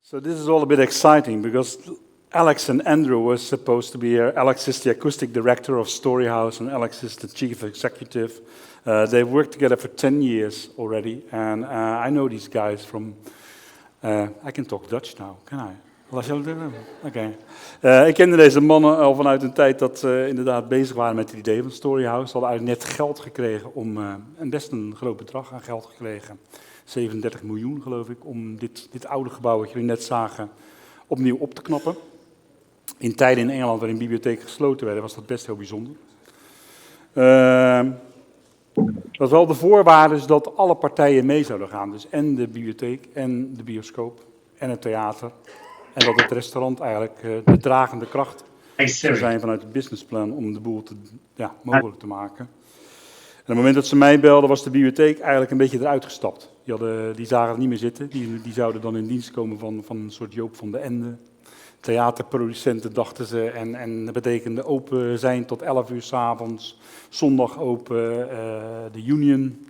So this is all a bit exciting because Alex and Andrew were supposed to be here. Alex is the acoustic director of Storyhouse and Alex is the chief executive. They've worked together for 10 years already. And I know these guys from... I can talk Dutch now, can I? Oké. Ik kende deze mannen al vanuit een tijd dat ze inderdaad bezig waren met het idee van Storyhouse. Ze hadden eigenlijk net geld gekregen om... best een groot bedrag aan geld gekregen. 37 miljoen geloof ik, om dit oude gebouw wat jullie net zagen opnieuw op te knappen. In tijden in Engeland waarin bibliotheken gesloten werden, was dat best heel bijzonder. Dat was wel de voorwaarde dat alle partijen mee zouden gaan. Dus en de bibliotheek, en de bioscoop, en het theater. En dat het restaurant eigenlijk de dragende kracht zou zijn vanuit het businessplan om de boel mogelijk te maken. En op het moment dat ze mij belden, was de bibliotheek eigenlijk een beetje eruit gestapt. Die zagen het niet meer zitten. Die zouden dan in dienst komen van een soort Joop van de Ende. Theaterproducenten dachten ze. En dat betekende open zijn tot 11 uur 's avonds. Zondag open, de Union.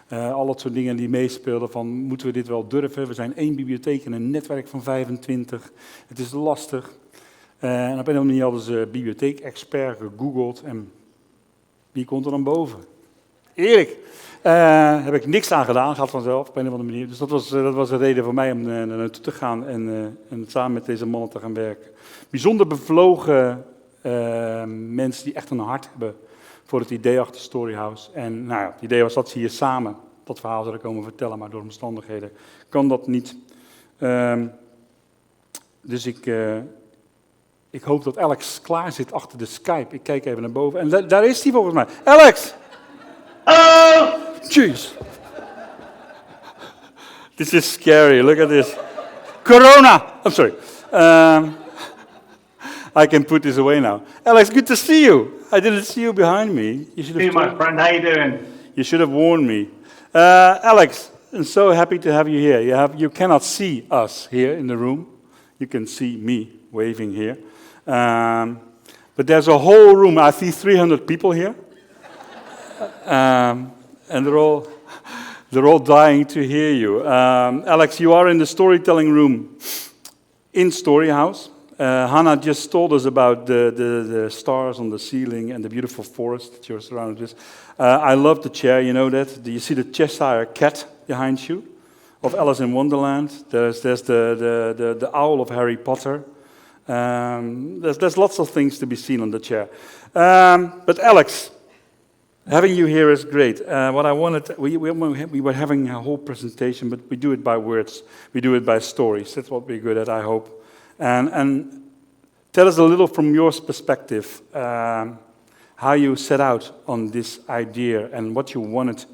Al dat soort dingen die meespeelden van, moeten we dit wel durven? We zijn 1 bibliotheek in een netwerk van 25. Het is lastig. En op een of andere manier hadden ze bibliotheek-expert gegoogeld. En wie komt er dan boven? Erik. Heb ik niks aan gedaan, gaat vanzelf op een of andere manier. Dus dat was de reden voor mij om naar naartoe te gaan en samen met deze mannen te gaan werken. Bijzonder bevlogen mensen die echt een hart hebben voor het idee achter Storyhouse. En nou ja, het idee was dat ze hier samen dat verhaal zouden komen vertellen, maar door omstandigheden kan dat niet. Dus ik hoop dat Alex klaar zit achter de Skype. Ik kijk even naar boven en daar is hij volgens mij. Alex! Hello! Jeez. This is scary. Look at this. Corona! I'm sorry. I can put this away now. Alex, good to see you. I didn't see you behind me. You should have Hey, my friend, how you doing? You should have warned me. Alex, I'm so happy to have you here. You cannot see us here in the room. You can see me waving here. But there's a whole room. I see 300 people here. And they're all dying to hear you. Alex, you are in the storytelling room in Storyhouse. Hannah just told us about the stars on the ceiling and the beautiful forest that you're surrounded with. I love the chair, you know that. Do you see the Cheshire cat behind you of Alice in Wonderland? There's the owl of Harry Potter. There's lots of things to be seen on the chair. But Alex, having you here is great. What I wanted, we were having a whole presentation, but we do it by words. We do it by stories. That's what we're good at, I hope. And tell us a little from your perspective how you set out on this idea and what you wanted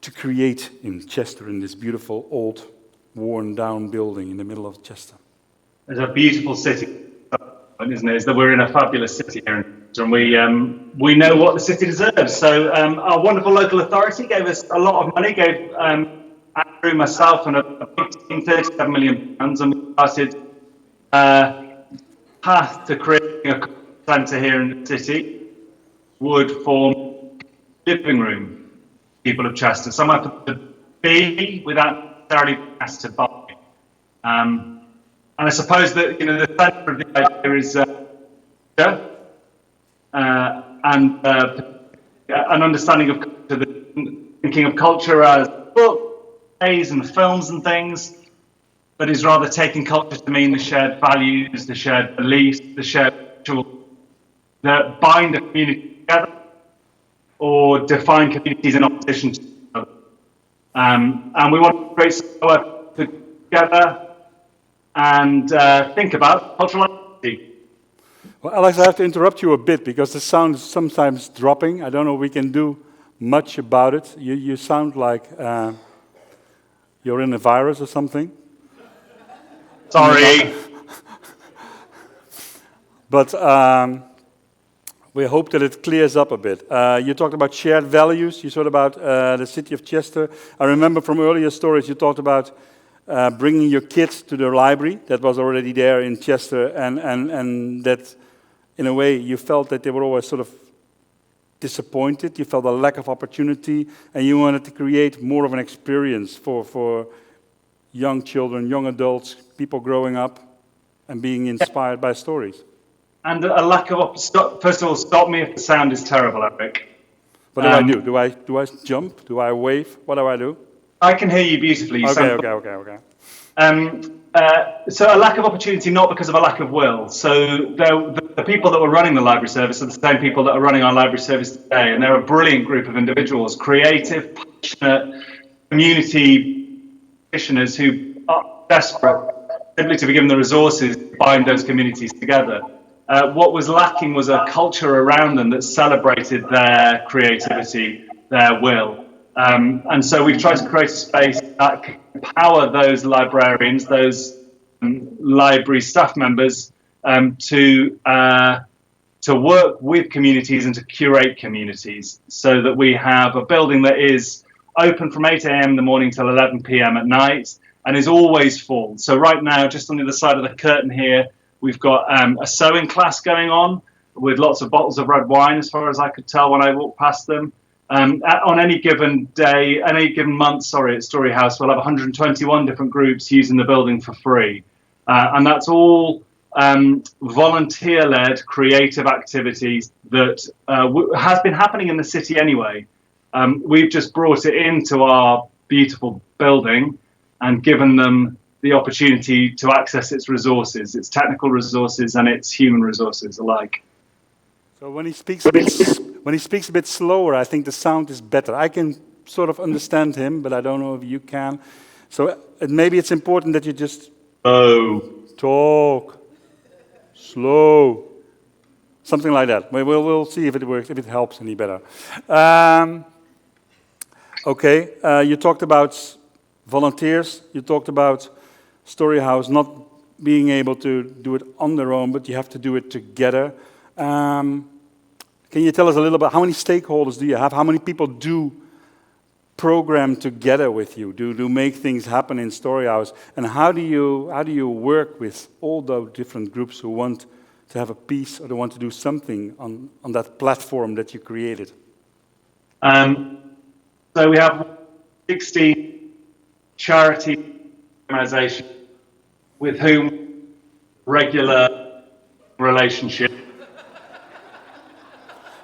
to create in Chester, in this beautiful old, worn-down building in the middle of Chester. It's a beautiful city, isn't it? Is that we're in a fabulous city here in Chester, and we know what the city deserves. So our wonderful local authority gave us a lot of money, gave Andrew, myself, and a big team £37 million, and we started path to creating a centre here in the city would form living room. People of Chester, somewhere to be without necessarily asked to buy. And I suppose that the centre of the idea is and an understanding of culture, thinking of culture as books, plays, and films and things. But is rather taking culture to mean the shared values, the shared beliefs, the shared rituals that bind a community together or define communities in opposition to each other. And we want to create somewhere together and think about cultural identity. Well, Alex, I have to interrupt you a bit because the sound is sometimes dropping. I don't know if we can do much about it. You sound like you're in a virus or something. Sorry. But we hope that it clears up a bit. You talked about shared values. You talked about the city of Chester. I remember from earlier stories you talked about bringing your kids to the library that was already there in Chester, and that in a way you felt that they were always sort of disappointed. You felt a lack of opportunity, and you wanted to create more of an experience for young children, young adults people growing up and being inspired by stories. And a lack of first of all, stop me if the sound is terrible, Eric. What do I do? Do I jump? Do I wave? What do I do? I can hear you beautifully. You Okay. So a lack of opportunity, not because of a lack of will. So the people that were running the library service are the same people that are running our library service today, and they're a brilliant group of individuals, creative, passionate, community practitioners who are desperate simply to be given the resources to bind those communities together. What was lacking was a culture around them that celebrated their creativity, their will. And so we've tried to create a space that can empower those librarians, those library staff members, to work with communities and to curate communities, so that we have a building that is open from 8 a.m. in the morning till 11 p.m. at night and is always full. So right now, just on the other side of the curtain here, we've got a sewing class going on with lots of bottles of red wine, as far as I could tell when I walked past them. On any given day, any given month, at Storyhouse, we'll have 121 different groups using the building for free. And that's all volunteer-led creative activities that has been happening in the city anyway. We've just brought it into our beautiful building and given them the opportunity to access its resources, its technical resources and its human resources alike. So when he speaks a bit slower, I think the sound is better. I can sort of understand him, but I don't know if you can. So maybe it's important that you just talk slow, something like that. We'll see if it works, if it helps any better. You talked about volunteers. You talked about Storyhouse not being able to do it on their own, but you have to do it together. Can you tell us a little bit, how many stakeholders do you have? How many people do program together with you, do make things happen in Storyhouse? And how do you work with all those different groups who want to have a piece or they want to do something on that platform that you created? So we have 16 charity organizations with whom regular relationship.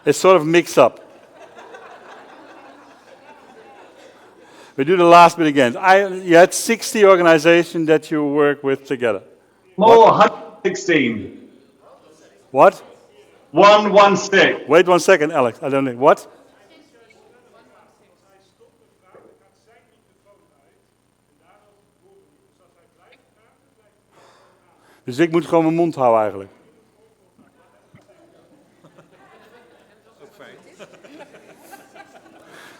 It's sort of mixed up. We do the last bit again. You had 60 organizations that you work with together. More, 116. What? 116. Wait 1 second, Alex. I don't know. What? Dus ik moet gewoon mijn mond houden eigenlijk.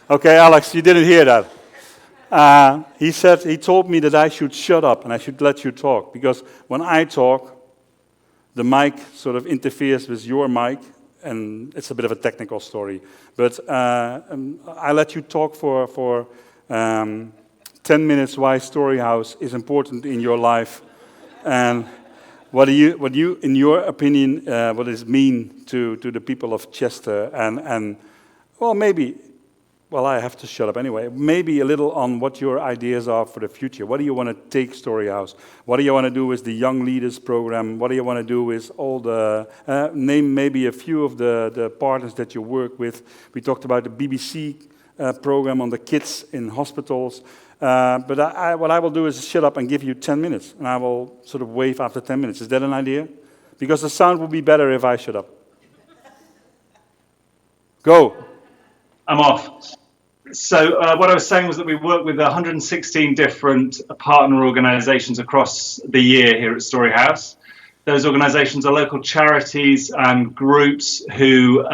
Okay, Alex, you didn't hear that. He told me that I should shut up and I should let you talk, because when I talk, the mic sort of interferes with your mic, and it's a bit of a technical story. But I let you talk for 10 minutes why Storyhouse is important in your life, and what do you, in your opinion, what does it mean to the people of Chester, and well, maybe. Well, I have to shut up anyway. Maybe a little on what your ideas are for the future. What do you want to take Storyhouse? What do you want to do with the Young Leaders program? What do you want to do with all the... name maybe a few of the partners that you work with. We talked about the BBC program on the kids in hospitals. But what I will do is shut up and give you 10 minutes. And I will sort of wave after 10 minutes. Is that an idea? Because the sound will be better if I shut up. Go. I'm off. So what I was saying was that we work with 116 different partner organisations across the year here at Storyhouse. Those organisations are local charities and groups who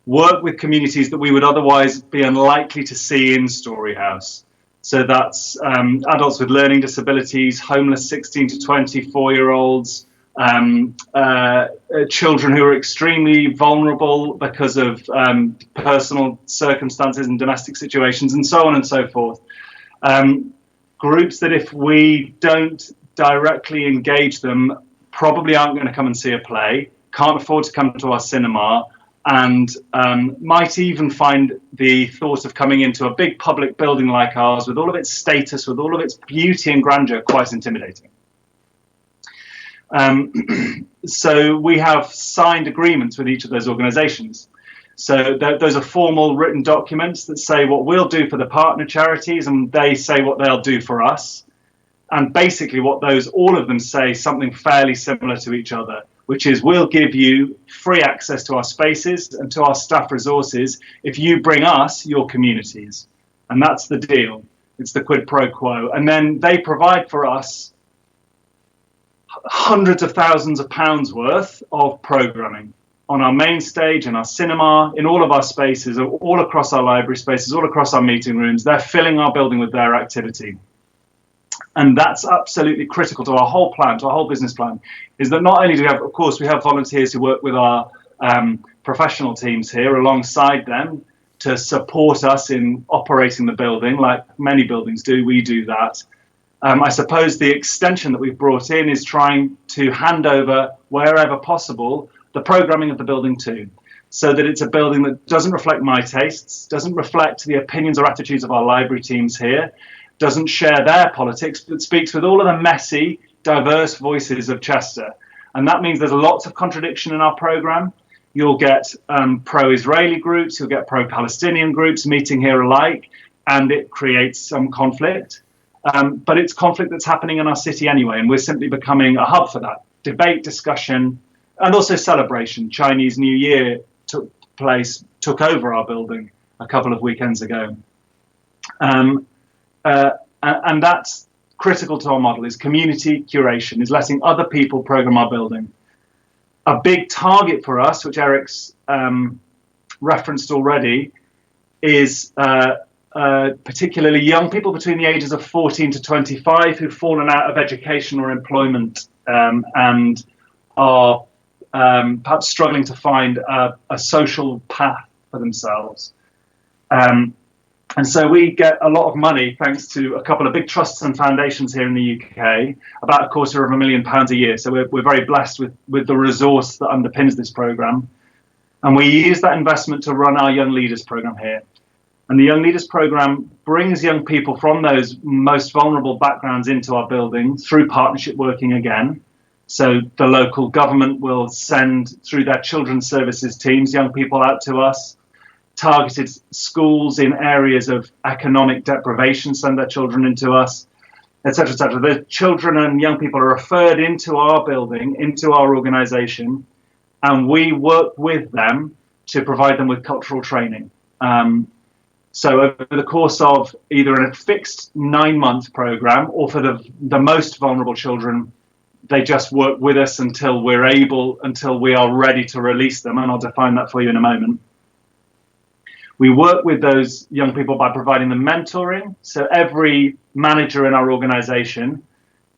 work with communities that we would otherwise be unlikely to see in Storyhouse. So that's adults with learning disabilities, homeless 16 to 24-year-olds, children who are extremely vulnerable because of personal circumstances and domestic situations, and so on and so forth. Groups that if we don't directly engage them, probably aren't going to come and see a play, can't afford to come to our cinema, and might even find the thought of coming into a big public building like ours with all of its status, with all of its beauty and grandeur, quite intimidating. So we have signed agreements with each of those organisations. So those are formal written documents that say what we'll do for the partner charities, and they say what they'll do for us. And basically all of them say something fairly similar to each other, which is we'll give you free access to our spaces and to our staff resources if you bring us your communities. And that's the deal. It's the quid pro quo. And then they provide for us hundreds of thousands of pounds worth of programming on our main stage, in our cinema, in all of our spaces, all across our library spaces, all across our meeting rooms. They're filling our building with their activity. And that's absolutely critical to our whole plan, to our whole business plan, is that not only do we have, of course, we have volunteers who work with our professional teams here alongside them to support us in operating the building, like many buildings do. We do that. I suppose the extension that we've brought in is trying to hand over, wherever possible, the programming of the building too, so that it's a building that doesn't reflect my tastes, doesn't reflect the opinions or attitudes of our library teams here, doesn't share their politics, but speaks with all of the messy, diverse voices of Chester. And that means there's lots of contradiction in our programme. You'll get pro-Israeli groups, you'll get pro-Palestinian groups meeting here alike, and it creates some conflict. But it's conflict that's happening in our city anyway, and we're simply becoming a hub for that. Debate, discussion, and also celebration. Chinese New Year took over our building a couple of weekends ago. And that's critical to our model, is community curation, is letting other people program our building. A big target for us, which Eric's referenced already, is particularly young people between the ages of 14 to 25 who've fallen out of education or employment and are perhaps struggling to find a social path for themselves. And so we get a lot of money thanks to a couple of big trusts and foundations here in the UK, about £250,000 a year. So we're very blessed with the resource that underpins this programme. And we use that investment to run our Young Leaders programme here. And the Young Leaders programme brings young people from those most vulnerable backgrounds into our building through partnership working again. So the local government will send, through their children's services teams, young people out to us. Targeted schools in areas of economic deprivation send their children into us, etc., etc. The children and young people are referred into our building, into our organisation, and we work with them to provide them with cultural training. So over the course of either in a fixed 9-month programme, or for the most vulnerable children, they just work with us until we are ready to release them, and I'll define that for you in a moment. We work with those young people by providing them mentoring. So every manager in our organisation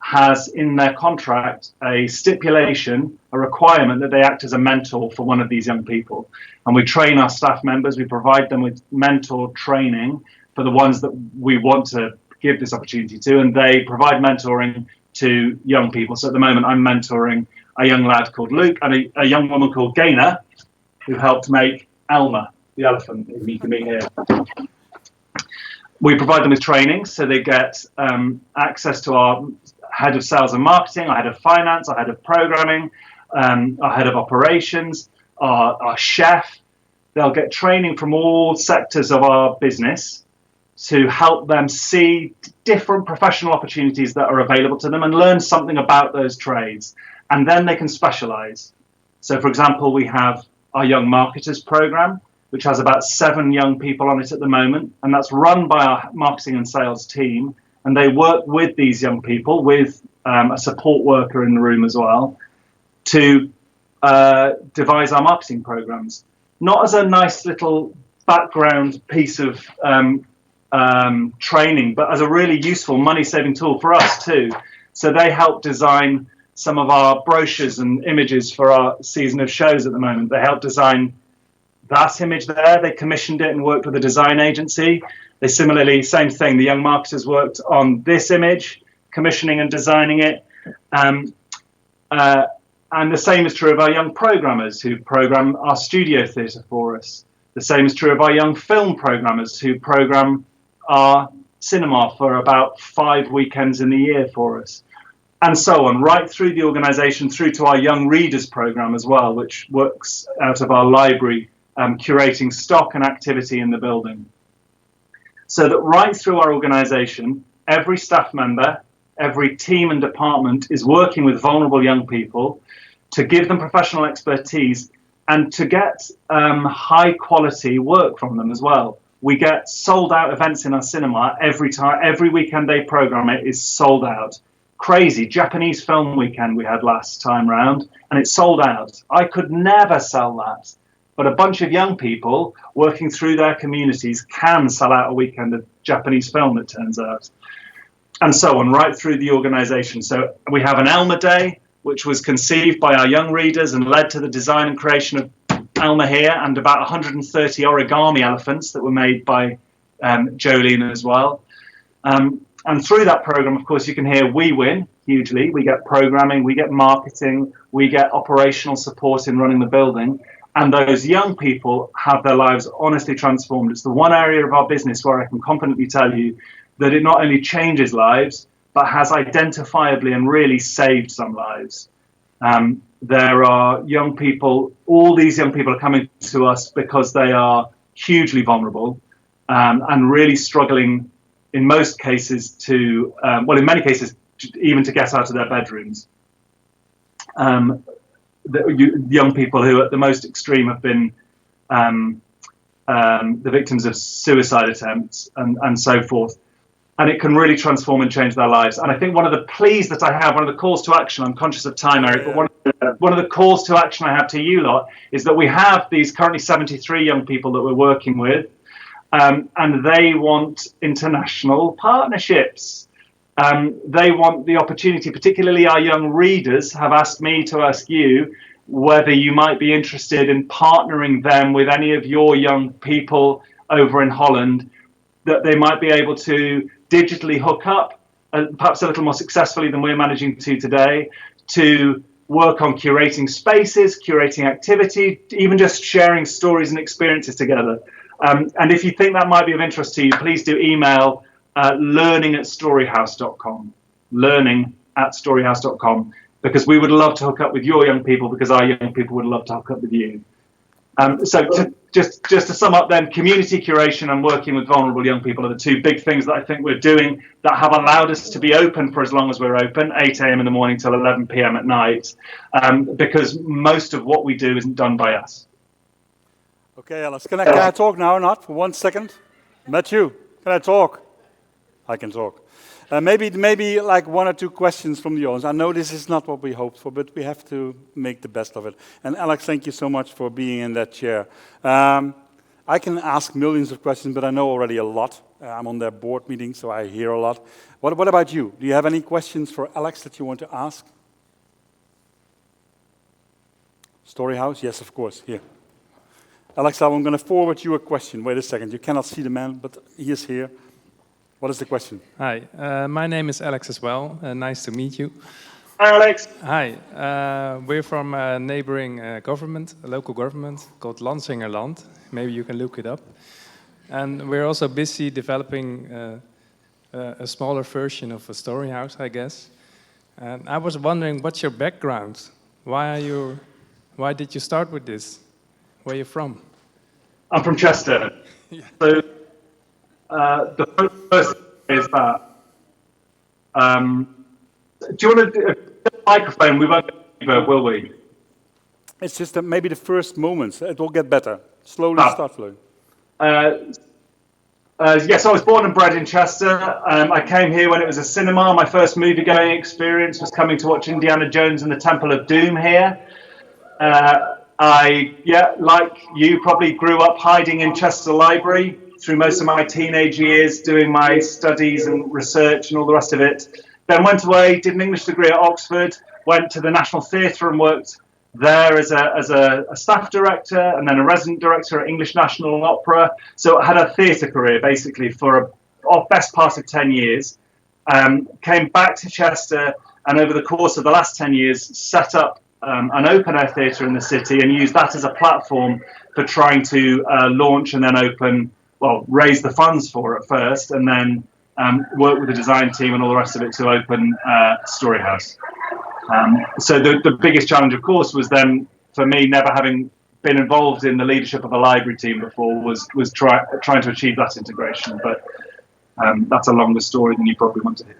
has in their contract a stipulation, a requirement that they act as a mentor for one of these young people. And we train our staff members, we provide them with mentor training for the ones that we want to give this opportunity to, and they provide mentoring to young people. So at the moment I'm mentoring a young lad called Luke and a young woman called Gaina, who helped make Elma, the elephant, who you can meet here. We provide them with training, so they get access to our head of sales and marketing, our head of finance, our head of programming, our head of operations, our chef. They'll get training from all sectors of our business to help them see different professional opportunities that are available to them and learn something about those trades. And then they can specialize. So, for example, we have our Young Marketers program, which has about 7 young people on it at the moment. And that's run by our marketing and sales team. And they work with these young people, with a support worker in the room as well, to devise our marketing programs. Not as a nice little background piece of training, but as a really useful money-saving tool for us too. So they help design some of our brochures and images for our season of shows at the moment. They help design that image there. They commissioned it and worked with a design agency. They similarly, same thing, the Young Marketers worked on this image, commissioning and designing it. And the same is true of our young programmers who program our studio theatre for us. The same is true of our young film programmers who program our cinema for about 5 weekends in the year for us. and so on, right through the organisation, through to our Young Readers programme as well, which works out of our library, curating stock and activity in the building. So that right through our organisation, every staff member, every team and department is working with vulnerable young people to give them professional expertise and to get high quality work from them as well. We get sold out events in our cinema every time. Every weekend they program it is sold out. Crazy Japanese film weekend we had last time round, and it's sold out. I could never sell that, but a bunch of young people working through their communities can sell out a weekend of Japanese film, it turns out, and so on, right through the organisation. So we have an Elmer Day, which was conceived by our young readers and led to the design and creation of Elmer here, and about 130 origami elephants that were made by Jolene as well. And through that program, of course, you can hear we win hugely. We get programming, we get marketing, we get operational support in running the building. And those young people have their lives honestly transformed. It's the one area of our business where I can confidently tell you that it not only changes lives, but has identifiably and really saved some lives. There are young people, all these young people are coming to us because they are hugely vulnerable and really struggling in most cases to, in many cases, even to get out of their bedrooms. The young people who at the most extreme have been the victims of suicide attempts and so forth. And it can really transform and change their lives. And I think one of the pleas that I have, one of the calls to action, I'm conscious of time, Eric, but one of the calls to action I have to you lot is that we have these currently 73 young people that we're working with, and they want international partnerships. They want the opportunity, particularly our young readers have asked me to ask you whether you might be interested in partnering them with any of your young people over in Holland, that they might be able to digitally hook up, perhaps a little more successfully than we're managing to today, to work on curating spaces, curating activity, even just sharing stories and experiences together. And if you think that might be of interest to you, please do email learning@storyhouse.com, learning@storyhouse.com, because we would love to hook up with your young people, because our young people would love to hook up with you. Just to sum up then, community curation and working with vulnerable young people are the two big things that I think we're doing that have allowed us to be open for as long as we're open, 8 a.m. in the morning till 11 p.m. at night, because most of what we do isn't done by us. Okay, Alice, can I talk now or not for 1 second? Matthew, can I talk? I can talk. Maybe like 1 or 2 questions from the audience. I know this is not what we hoped for, but we have to make the best of it. And Alex, thank you so much for being in that chair. I can ask millions of questions, but I know already a lot. I'm on their board meeting, so I hear a lot. What about you? Do you have any questions for Alex that you want to ask? Storyhouse? Yes, of course, here. Alex, I'm going to forward you a question. Wait a second, you cannot see the man, but he is here. What is the question? Hi, my name is Alex as well. Nice to meet you. Hi, Alex. Hi, we're from a neighboring government, a local government called Lansingerland. Maybe you can look it up. And we're also busy developing a smaller version of a story house, I guess. And I was wondering, what's your background? Why did you start with this? Where are you from? I'm from Chester. Yeah. So the first thing is that. Do you want to do a microphone? We won't go, will we? It's just that maybe the first moments. It will get better. Slowly start flowing. Yes, I was born and bred in Chester. I came here when it was a cinema. My first movie-going experience was coming to watch Indiana Jones and the Temple of Doom here. Like you, probably grew up hiding in Chester Library through most of my teenage years, doing my studies and research and all the rest of it. Then went away, did an English degree at Oxford, went to the National Theatre and worked there as a staff director and then a resident director at English National Opera. So I had a theatre career basically for a best part of 10 years. Came back to Chester and over the course of the last 10 years set up an open-air theatre in the city and used that as a platform for trying to launch and then raise the funds for it first and then worked with the design team and all the rest of it to open Storyhouse. So the biggest challenge, of course, was then for me, never having been involved in the leadership of a library team before, was trying to achieve that integration. But that's a longer story than you probably want to hear.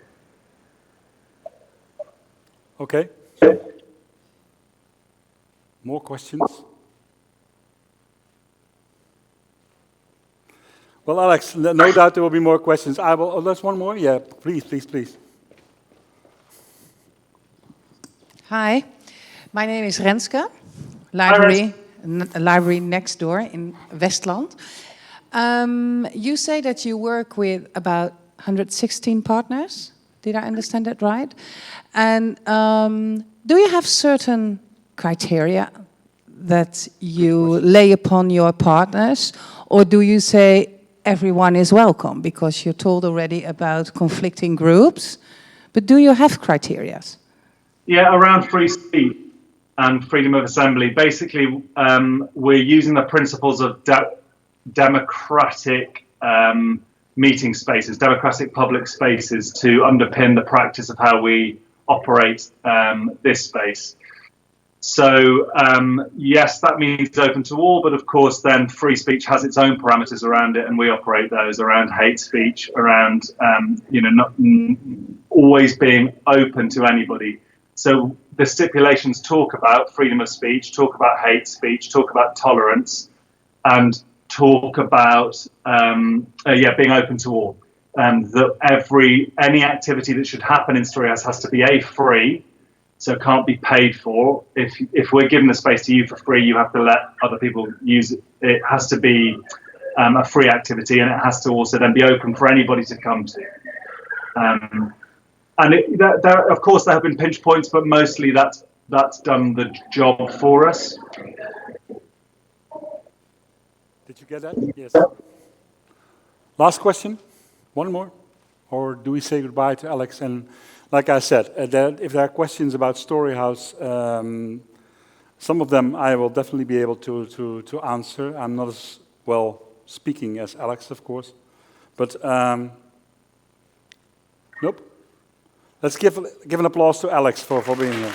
Okay. More questions? Well, Alex, no doubt there will be more questions. I will. Oh, there's one more. Yeah, please, please, please. Hi, my name is Renske, library next door in Westland. You say that you work with about 116 partners. Did I understand that right? And do you have certain criteria that you lay upon your partners, or do you say everyone is welcome? Because you told already about conflicting groups, but do you have criteria? Yeah, around free speech and freedom of assembly. Basically, we're using the principles of democratic meeting spaces, democratic public spaces, to underpin the practice of how we operate this space. So yes, that means it's open to all, but of course then free speech has its own parameters around it, and we operate those around hate speech, around not always being open to anybody. So the stipulations talk about freedom of speech, talk about hate speech, talk about tolerance, and talk about being open to all. That any activity that should happen in Storyhouse has to be free, so can't be paid for. If we're giving the space to you for free, you have to let other people use it. It has to be a free activity, and it has to also then be open for anybody to come to. And of course, there have been pinch points, but mostly that's done the job for us. Did you get that? Yes. Last question? One more? Or do we say goodbye to Alex? And like I said, if there are questions about Storyhouse, some of them I will definitely be able to answer. I'm not as well speaking as Alex, of course. But nope. Let's give an applause to Alex for being here.